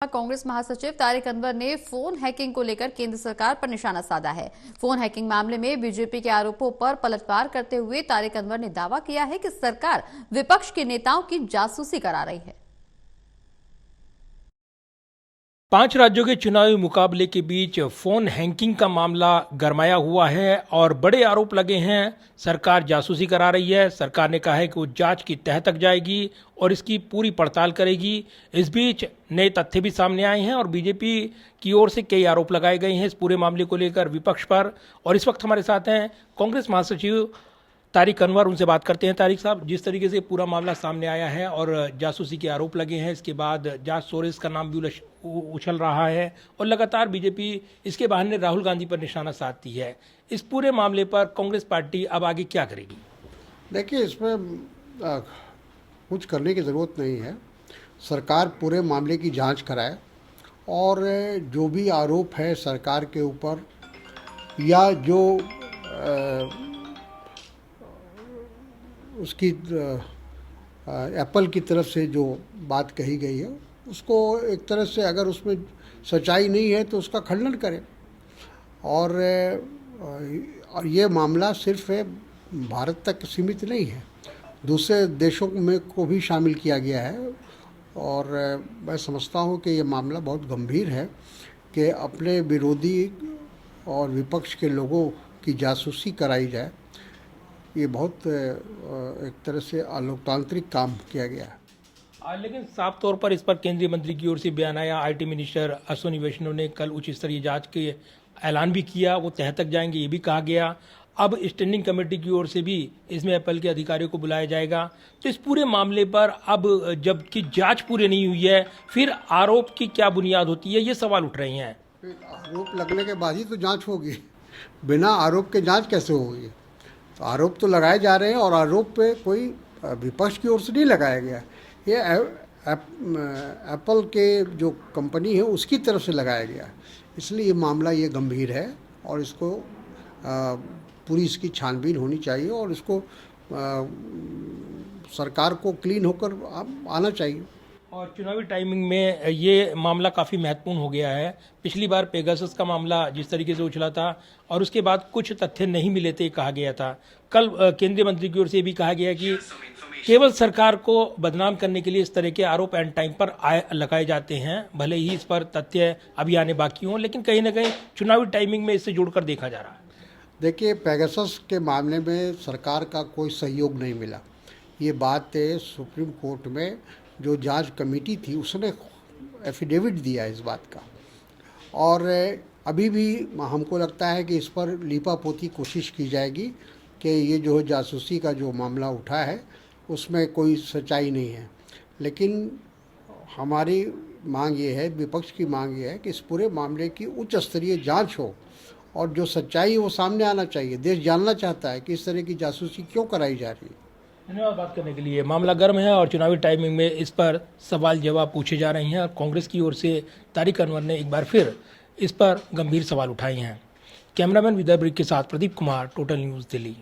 कांग्रेस महासचिव तारिक अनवर ने phone hacking को लेकर केंद्र सरकार पर निशाना साधा है। फोन हैकिंग मामले में बीजेपी के आरोपों पर पलटवार करते हुए तारिक अनवर ने दावा किया है कि सरकार विपक्ष के नेताओं की जासूसी करा रही है। 5 राज्यों के चुनावी मुकाबले के बीच फोन हैकिंग का मामला गरमाया हुआ है और बड़े आरोप लगे हैं। सरकार जासूसी करा रही है। सरकार ने कहा है कि वो जांच की तह तक जाएगी और इसकी पूरी पड़ताल करेगी। इस बीच नए तथ्य भी सामने आए हैं और बीजेपी की ओर से कई आरोप लगाए गए हैं इस पूरे मामले को लेकर विपक्ष पर। और इस वक्त हमारे साथ हैं कांग्रेस महासचिव तारिक अनवर। उनसे बात करते हैं। तारिक साहब, जिस तरीके से पूरा मामला सामने आया है और जासूसी के आरोप लगे हैं, इसके बाद जांच सोरेस का नाम भी उछल रहा है और लगातार बीजेपी इसके बहाने राहुल गांधी पर निशाना साधती है। इस पूरे मामले पर कांग्रेस पार्टी अब आगे क्या करेगी? देखिए, इसमें कुछ करने की ज़रूरत नहीं है। सरकार पूरे मामले की जांच कराए और जो भी आरोप है सरकार के ऊपर या जो उसकी एप्पल की तरफ से जो बात कही गई है उसको एक तरह से, अगर उसमें सच्चाई नहीं है तो उसका खंडन करें। और ये मामला सिर्फ भारत तक सीमित नहीं है, दूसरे देशों में को भी शामिल किया गया है। और मैं समझता हूँ कि ये मामला बहुत गंभीर है कि अपने विरोधी और विपक्ष के लोगों की जासूसी कराई जाए। ये बहुत एक तरह से अलोकतांत्रिक काम किया गया है। लेकिन साफ तौर पर इस पर केंद्रीय मंत्री की ओर से बयान आया। आईटी मिनिस्टर अश्विनी वैष्णव ने कल उच्च स्तरीय जांच के ऐलान भी किया, वो तह तक जाएंगे, ये भी कहा गया। अब स्टैंडिंग कमेटी की ओर से भी इसमें एप्पल के अधिकारियों को बुलाया जाएगा। तो इस पूरे मामले पर अब जबकि जांच पूरी नहीं हुई है, फिर आरोप की क्या बुनियाद होती है, ये सवाल उठ रहे हैं। आरोप लगने के बाद ही तो जांच होगी, बिना आरोप के जांच कैसे होगी? तो आरोप तो लगाए जा रहे हैं और आरोप पे कोई विपक्ष की ओर से नहीं लगाया गया। ये एप्पल के जो कंपनी है उसकी तरफ से लगाया गया। इसलिए ये मामला ये गंभीर है और इसको पूरी इसकी छानबीन होनी चाहिए और इसको सरकार को क्लीन होकर आना चाहिए। और चुनावी टाइमिंग में ये मामला काफ़ी महत्वपूर्ण हो गया है। पिछली बार पेगासस का मामला जिस तरीके से उछला था और उसके बाद कुछ तथ्य नहीं मिले थे, कहा गया था। कल केंद्रीय मंत्री की ओर से भी कहा गया कि केवल सरकार को बदनाम करने के लिए इस तरह के आरोप एंड टाइम पर लगाए जाते हैं, भले ही इस पर तथ्य अभी आने बाकी हों, लेकिन कहीं ना कहीं चुनावी टाइमिंग में इससे जोड़कर देखा जा रहा है। देखिए, पेगासस के मामले में सरकार का कोई सहयोग नहीं मिला। ये बात सुप्रीम कोर्ट में जो जांच कमेटी थी उसने एफिडेविट दिया इस बात का। और अभी भी हमको लगता है कि इस पर लीपापोती कोशिश की जाएगी कि ये जो जासूसी का जो मामला उठा है उसमें कोई सच्चाई नहीं है। लेकिन हमारी मांग ये है, विपक्ष की मांग ये है कि इस पूरे मामले की उच्च स्तरीय जांच हो और जो सच्चाई है वो सामने आना चाहिए। देश जानना चाहता है कि इस तरह की जासूसी क्यों कराई जा रही है। धन्यवाद बात करने के लिए। मामला गर्म है और चुनावी टाइमिंग में इस पर सवाल जवाब पूछे जा रहे हैं और कांग्रेस की ओर से तारिक अनवर ने एक बार फिर इस पर गंभीर सवाल उठाए हैं। कैमरामैन विदय ब्रिक के साथ प्रदीप कुमार, टोटल न्यूज़, दिल्ली।